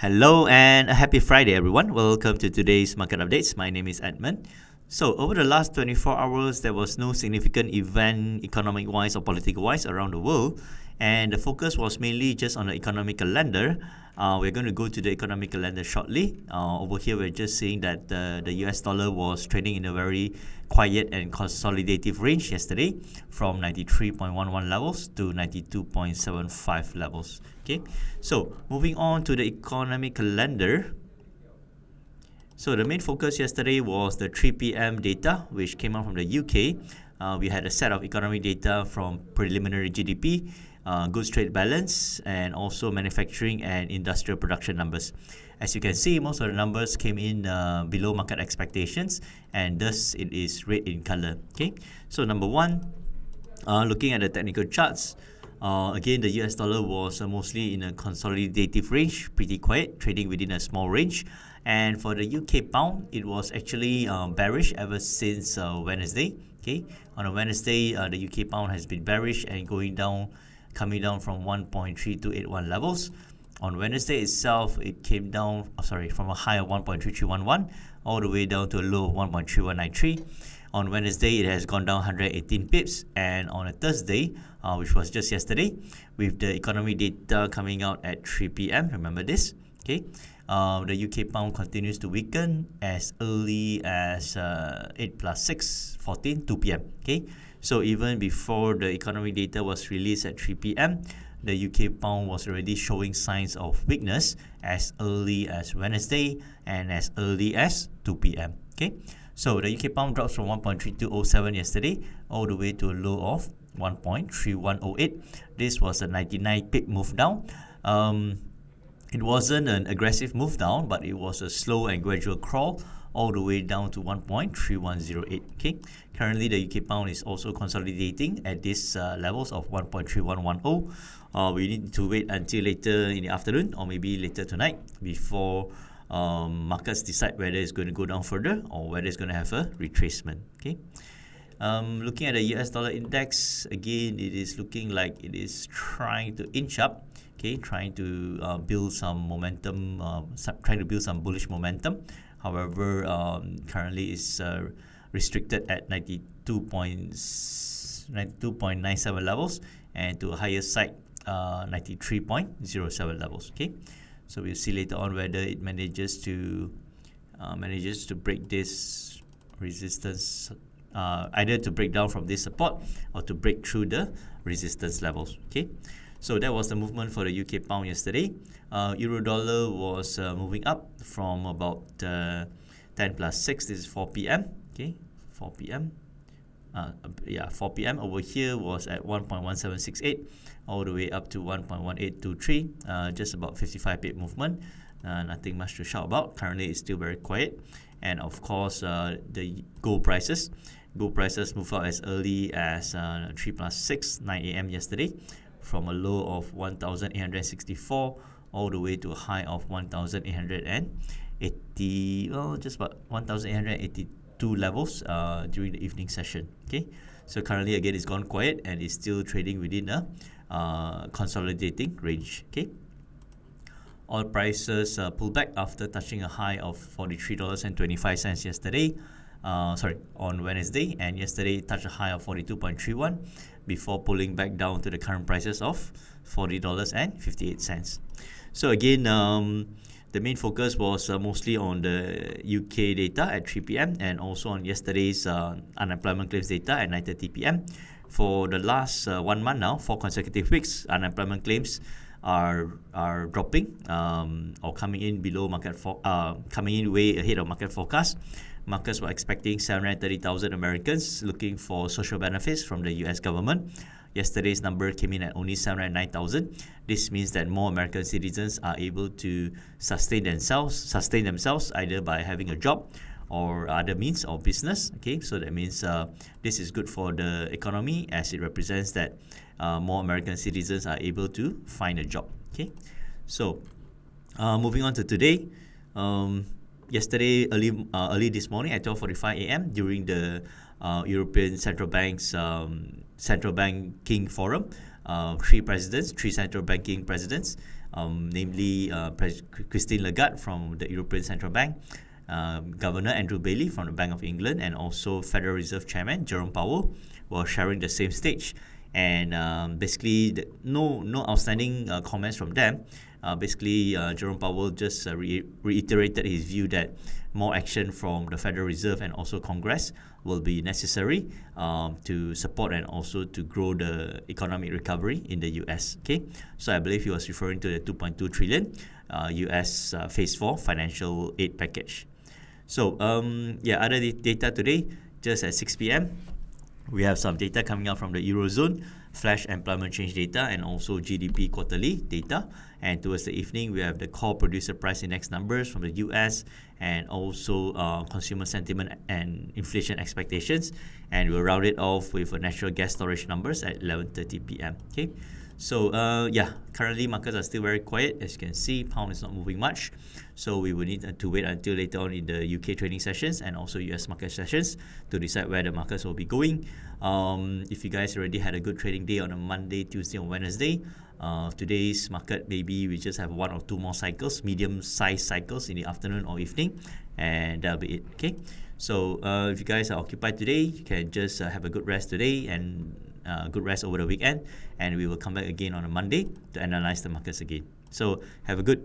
Hello and a happy Friday, everyone. Welcome to today's market updates. My name is Edmund. So, over the last 24 hours, there was no significant event economic wise or political wise around the world, and the focus was mainly just on the economic calendar. We're going to go to the economic calendar shortly. Over here, we're just seeing that the US dollar was trading in a very quiet and consolidative range yesterday from 93.11 levels to 92.75 levels. Okay, so moving on to the economic calendar. So the main focus yesterday was the 3 p.m. data, which came out from the UK. We had a set of economic data from preliminary GDP, goods trade balance, and also manufacturing and industrial production numbers. As you can see, most of the numbers came in below market expectations, and thus it is red in color. Okay, so number one, looking at the technical charts, again, the US dollar was mostly in a consolidative range, pretty quiet, trading within a small range. And for the UK pound, it was actually bearish ever since Wednesday. Okay, on a Wednesday, the UK pound has been bearish and coming down from 1.3281 levels. On Wednesday itself, it came down, from a high of 1.3311 all the way down to a low of 1.3193. On Wednesday, it has gone down 118 pips, and on a Thursday, which was just yesterday, with the economy data coming out at 3 p.m. Remember this, okay? The UK pound continues to weaken as early as 8 plus 6, 14, 2 p.m. Okay, so even before the economy data was released at 3 p.m., the UK pound was already showing signs of weakness as early as Wednesday and as early as 2 p.m. Okay, so the UK pound drops from 1.3207 yesterday all the way to a low of 1.3108. This was a 99 pip move down. It wasn't an aggressive move down, but it was a slow and gradual crawl all the way down to 1.3108. Okay, currently the UK pound is also consolidating at these levels of 1.3110. We need to wait until later in the afternoon or maybe later tonight before markets decide whether it's going to go down further or whether it's going to have a retracement. Okay. Looking at the US dollar index, again, it is looking like it is trying to inch up. Okay, trying to build some momentum, trying to build some bullish momentum. However, currently it's restricted at 92.97 levels, and to a higher side, 93.07 levels. Okay, so we'll see later on whether it manages to break this resistance, either to break down from this support or to break through the resistance levels. Okay. So that was the movement for the UK pound yesterday. Euro dollar was moving up from about 10 plus 6. This is 4 p.m. Okay, 4 p.m. 4 p.m. Over here was at 1.1768 all the way up to 1.1823. Just about 55 pip movement. Nothing much to shout about. Currently, it's still very quiet. And of course, the gold prices. Gold prices moved up as early as 3 plus 6, 9 a.m. yesterday, from a low of 1,864 all the way to a high of 1,880, just about 1,882 levels during the evening session. Okay, so currently again it's gone quiet and is still trading within a consolidating range. Okay, oil prices pulled back after touching a high of $43.25 yesterday. On Wednesday, and yesterday it touched a high of 42.31 before pulling back down to the current prices of $40.58. So again, the main focus was mostly on the UK data at 3 p.m. and also on yesterday's unemployment claims data at 9:30 p.m. For the last 1 month now, 4 consecutive weeks, unemployment claims are dropping or coming in below coming in way ahead of market forecast. Markets were expecting 730,000 Americans looking for social benefits from the US government. Yesterday's number came in at only 709,000. This means that more American citizens are able to sustain themselves either by having a job or other means of business. Okay, so that means this is good for the economy, as it represents that more American citizens are able to find a job. Okay, so moving on to today. Yesterday, early this morning at 12:45 a.m. during the European Central Bank's central banking forum, three central banking presidents namely Christine Lagarde from the European Central Bank, Governor Andrew Bailey from the Bank of England, and also Federal Reserve Chairman Jerome Powell were sharing the same stage. And basically, no outstanding comments from them. Jerome Powell just reiterated his view that more action from the Federal Reserve and also Congress will be necessary to support and also to grow the economic recovery in the US. Okay, so I believe he was referring to the 2.2 trillion US Phase 4 financial aid package. So other data today, just at 6 p.m. We have some data coming out from the Eurozone, flash employment change data, and also GDP quarterly data. And towards the evening, we have the core producer price index numbers from the US, and also consumer sentiment and inflation expectations. And we'll round it off with natural gas storage numbers at 11:30 p.m. Okay. So currently markets are still very quiet. As you can see, pound is not moving much. So we will need to wait until later on in the UK trading sessions and also US market sessions to decide where the markets will be going. If you guys already had a good trading day on a Monday, Tuesday, or Wednesday, today's market, maybe we just have one or two more cycles, medium-sized cycles in the afternoon or evening, and that'll be it. Okay. So if you guys are occupied today, you can just have a good rest today and good rest over the weekend, and we will come back again on a Monday to analyze the markets again. So have a good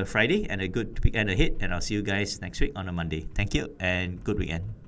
Friday and a good weekend ahead, and I'll see you guys next week on a Monday. Thank you and good weekend.